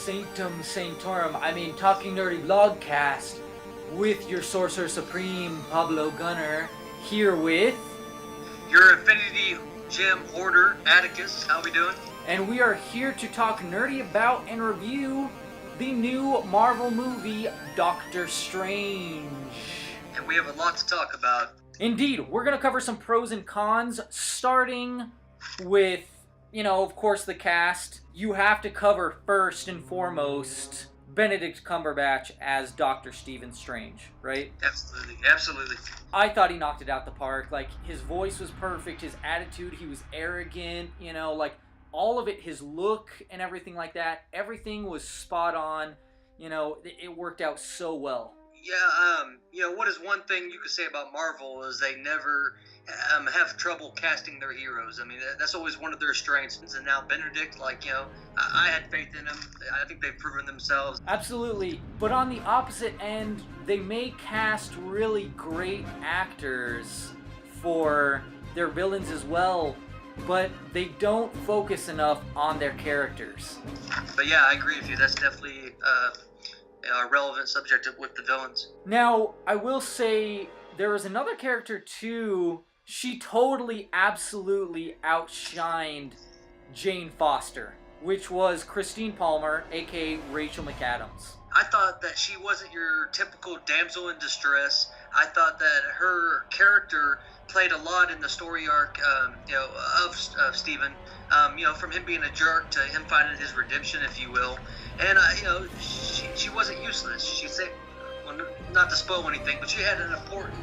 Sanctum Sanctorum, Talking Nerdy Vlogcast with your Sorcerer Supreme, Pablo Gunner, here with... your Infinity Gem Hoarder, Atticus. How we doing? And we are here to talk nerdy about and review the new Marvel movie, Doctor Strange. And we have a lot to talk about. Indeed, we're going to cover some pros and cons, starting with, of course, the cast. You have to cover first and foremost Benedict Cumberbatch as Dr. Stephen Strange, right? Absolutely. I thought he knocked it out the park. Like, his voice was perfect, his attitude, he was arrogant, all of it, his look and everything like that. Everything was spot on. It worked out so well. Yeah, what is one thing you could say about Marvel is they never have trouble casting their heroes. That's always one of their strengths. And now Benedict, I had faith in him. I think they've proven themselves. Absolutely. But on the opposite end, they may cast really great actors for their villains as well, but they don't focus enough on their characters. But yeah, I agree with you. That's definitely a relevant subject with the villains. Now, I will say there was another character too. She totally, absolutely outshined Jane Foster, which was Christine Palmer, aka Rachel McAdams. I thought that she wasn't your typical damsel in distress. I thought that her character played a lot in the story arc, of Stephen. From him being a jerk to him finding his redemption, if you will. And she wasn't useless. She said, well, not to spoil anything, but she had an important,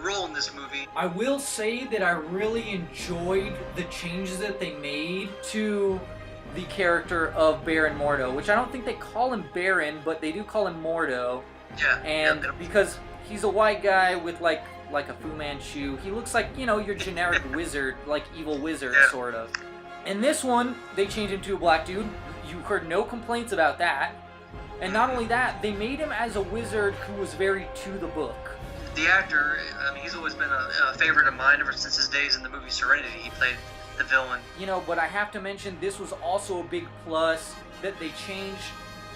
role in this movie. I will say that I really enjoyed the changes that they made to the character of Baron Mordo, which I don't think they call him Baron, but they do call him Mordo. Yeah. And because he's a white guy with like a Fu Manchu, he looks like, your generic wizard, like evil wizard, sort of. In this one, they changed him to a black dude. You heard no complaints about that. And not only that, they made him as a wizard who was very to the book. The actor, he's always been a favorite of mine ever since his days in the movie Serenity. He played the villain. But I have to mention, this was also a big plus that they changed.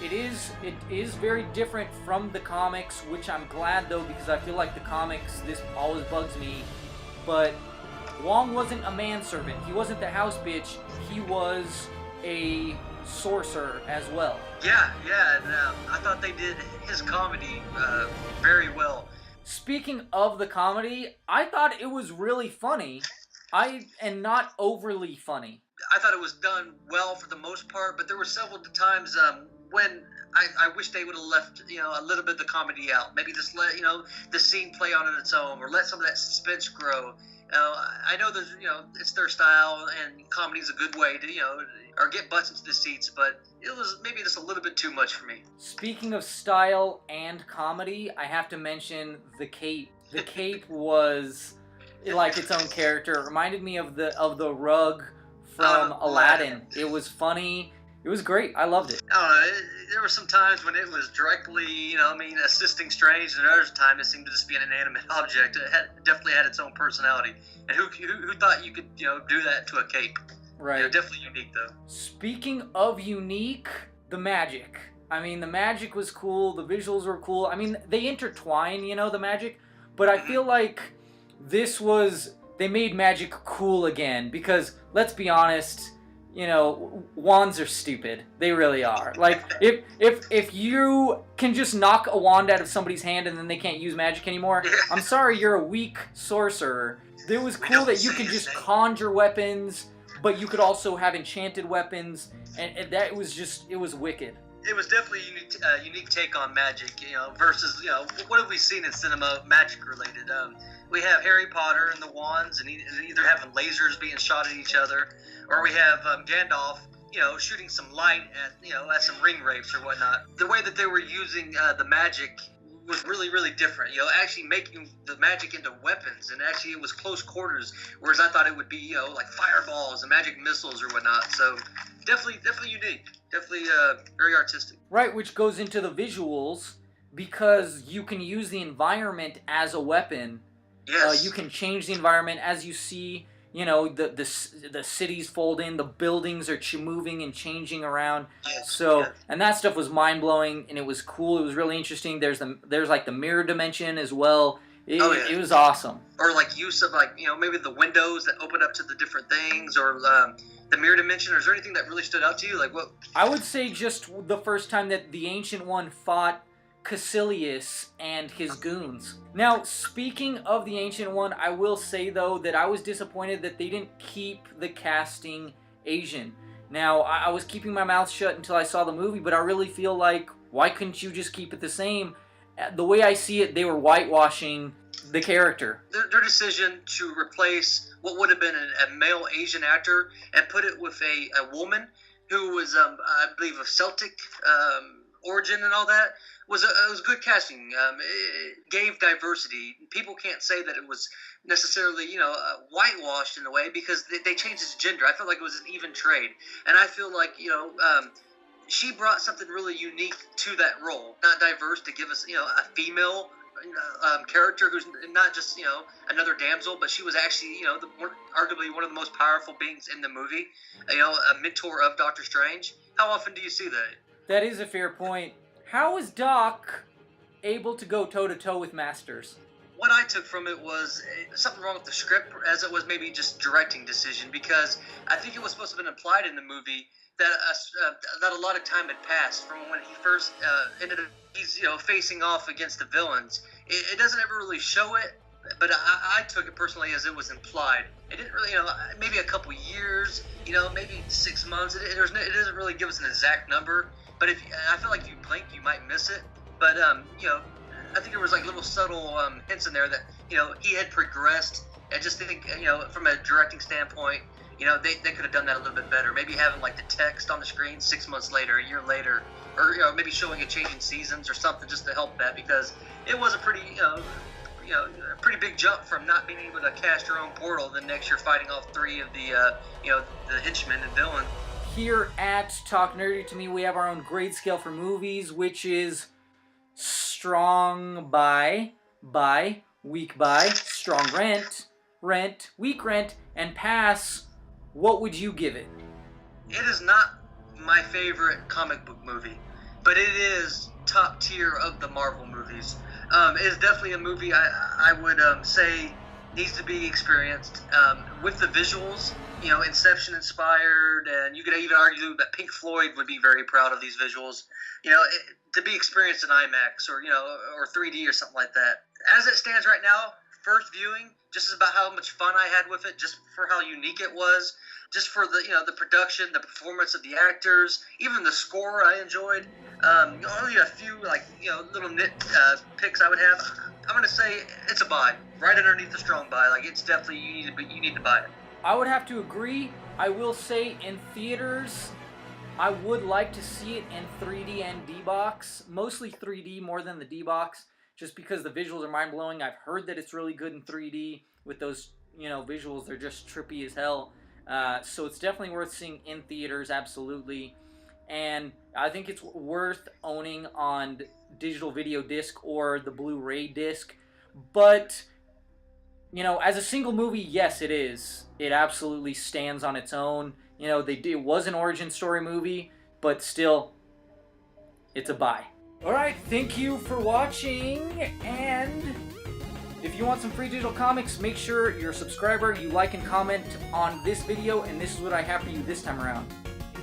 It is very different from the comics, which I'm glad though, because I feel like the comics, this always bugs me. But Wong wasn't a manservant. He wasn't the house bitch. He was a sorcerer as well. Yeah, and I thought they did his comedy very well. Speaking of the comedy, I thought it was really funny. And not overly funny. I thought it was done well for the most part, but there were several times when I wish they would have left, a little bit of the comedy out. Maybe just let, the scene play on its own, or let some of that suspense grow. I know there's, it's their style, and comedy's a good way to, or get butts into the seats, but it was maybe just a little bit too much for me. Speaking of style and comedy, I have to mention the cape. The cape was like its own character. It reminded me of the rug from Aladdin. It was funny. It was great. I loved it. There were some times when it was directly, assisting Strange, and other times it seemed to just be an inanimate object. It definitely had its own personality. And who thought you could, do that to a cape? Right. Definitely unique, though. Speaking of unique, the magic. The magic was cool. The visuals were cool. They intertwine, the magic. But I feel like they made magic cool again, because let's be honest, wands are stupid. They really are. Like, if you can just knock a wand out of somebody's hand and then they can't use magic anymore, I'm sorry, you're a weak sorcerer. It was cool that you could just conjure weapons, but you could also have enchanted weapons, and that was it was wicked. It was definitely a unique take on magic, versus, what have we seen in cinema magic related? We have Harry Potter and the wands, and either having lasers being shot at each other, or we have Gandalf, shooting some light at some ring wraiths or whatnot. The way that they were using the magic was really, really different. Actually making the magic into weapons, and actually it was close quarters, whereas I thought it would be, like fireballs and magic missiles or whatnot. So definitely unique. Definitely very artistic. Right, which goes into the visuals, because you can use the environment as a weapon. Yes. You can change the environment as you see, you know, the cities fold in, the buildings are moving and changing around. Yes, So, yes. and that stuff was mind blowing, and it was cool. It was really interesting. There's like the mirror dimension as well. Oh yeah. It was awesome. Or like use of like maybe the windows that open up to the different things, or the mirror dimension. Or is there anything that really stood out to you? Like what? I would say just the first time that the Ancient One fought Caecilius and his goons. Now, speaking of the Ancient One, I will say though that I was disappointed that they didn't keep the casting Asian. Now, I was keeping my mouth shut until I saw the movie, but I really feel like, why couldn't you just keep it the same? The way I see it, they were whitewashing the character. Their decision to replace what would have been a male Asian actor and put it with a woman who was, I believe, of Celtic origin and all that was good casting. It gave diversity. People can't say that it was necessarily whitewashed in a way, because they changed his gender. I felt like it was an even trade, and I feel like she brought something really unique to that role, not diverse, to give us a female character who's not just another damsel, but she was actually arguably one of the most powerful beings in the movie, a mentor of Doctor Strange. How often do you see that? That is a fair point. How is Doc able to go toe-to-toe with Masters? What I took from it was something wrong with the script, as it was maybe just directing decision, because I think it was supposed to have been implied in the movie that that a lot of time had passed from when he first ended up he's facing off against the villains. It doesn't ever really show it, but I took it personally as it was implied. It didn't really, maybe a couple years, maybe 6 months. It doesn't really give us an exact number, but I feel like if you blink, you might miss it. But I think there was like little subtle hints in there that he had progressed. I just think from a directing standpoint, they could have done that a little bit better. Maybe having like the text on the screen 6 months later, a year later, or maybe showing a change in seasons or something just to help that, because it was a pretty a pretty big jump from not being able to cast your own portal. Then next you're fighting off 3 of the the henchmen and villain. Here at Talk Nerdy to Me, we have our own grade scale for movies, which is strong by, weak by, strong rent, weak rent, and pass. What would you give it? It is not my favorite comic book movie, but it is top tier of the Marvel movies. It is definitely a movie I would say needs to be experienced with the visuals. Inception inspired, and you could even argue that Pink Floyd would be very proud of these visuals. To be experienced in IMAX or 3D or something like that. As it stands right now, first viewing, just about how much fun I had with it, just for how unique it was, just for the production, the performance of the actors, even the score I enjoyed. Only a few little nit picks I would have. I'm gonna say it's a buy, right underneath the strong buy. Like it's definitely you need to buy it. I would have to agree. I will say in theaters, I would like to see it in 3D and D-Box. Mostly 3D more than the D-Box, just because the visuals are mind-blowing. I've heard that it's really good in 3D with those, visuals. They're just trippy as hell. So it's definitely worth seeing in theaters, absolutely. And I think it's worth owning on digital video disc or the Blu-ray disc. But as a single movie, yes, it is. It absolutely stands on its own. It was an origin story movie, but still, it's a buy. Alright, thank you for watching, and if you want some free digital comics, make sure you're a subscriber, you like and comment on this video, and this is what I have for you this time around.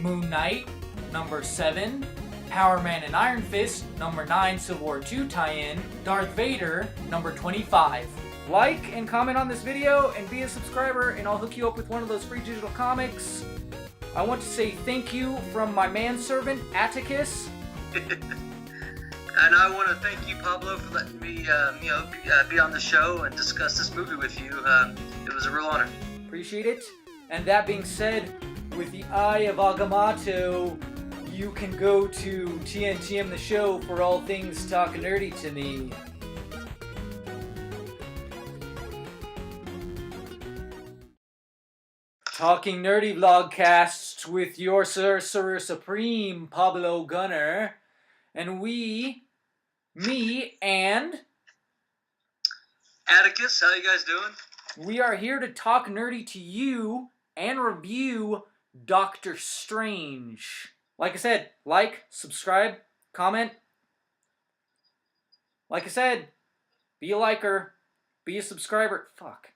Moon Knight, number 7. Power Man and Iron Fist, number 9, Civil War II tie-in. Darth Vader, number 25. Like and comment on this video and be a subscriber, and I'll hook you up with one of those free digital comics. I want to say thank you from my manservant, Atticus. And I want to thank you, Pablo, for letting me be on the show and discuss this movie with you. It was a real honor. Appreciate it. And that being said, with the Eye of Agamotto, you can go to TNTM the show for all things Talk Nerdy to Me. Talking Nerdy Vlogcasts with your Sorcerer Supreme, Pablo Gunner. And me and... Atticus, how you guys doing? We are here to talk nerdy to you and review Doctor Strange. Like I said, like, subscribe, comment. Like I said, be a liker, be a subscriber. Fuck.